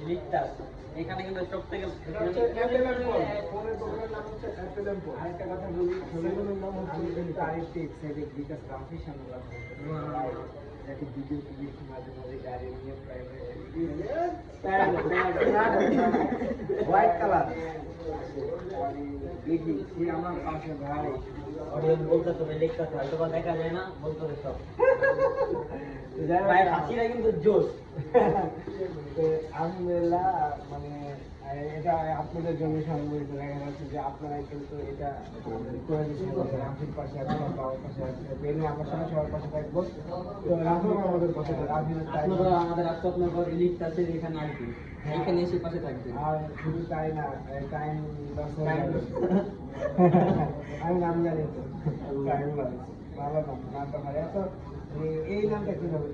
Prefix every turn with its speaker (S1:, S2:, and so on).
S1: লিকটাস এখানে কিন্তু সব থেকে
S2: আরেকটা কথা বলি, শোরুমের নাম হচ্ছে কিন্তু আরেকটি এক্সাইটেড বিকাশ কাফি সামনে যাকে ভিডিও টিভি মাঝে মাঝে গাড়ি নিয়ে হোয়াইট কালার দেখি সে আমার পাশে ভাই
S1: অডিয়েন্স বলতেছে ভাই লিকটাস হয়তো বা দেখা যায় না বলতেছে সব ভাই হাসিরা কিন্তু জোশ
S2: তো আলহামদুলিল্লাহ মানে এটা আপনাদের জন্য সম্মিলিত দেখা যাচ্ছে যে আপনারা কিন্তু এটা করে দিচ্ছেন রাফির পাশে আছে বাবার পাশে আছে বেনে আমার সঙ্গে সবার পাশে থাকবো তো রাফিও আমাদের পাশে রাফির
S1: আপনারা আমাদের আপনার লিকটাসের এখানে আসবেন এখানে এসে পাশে থাকবেন
S2: আর শুধু তাই না টাইম আমি নাম জানি তো টাইম ভালো নাম নামটা ভালো তো এই নামটা কিভাবে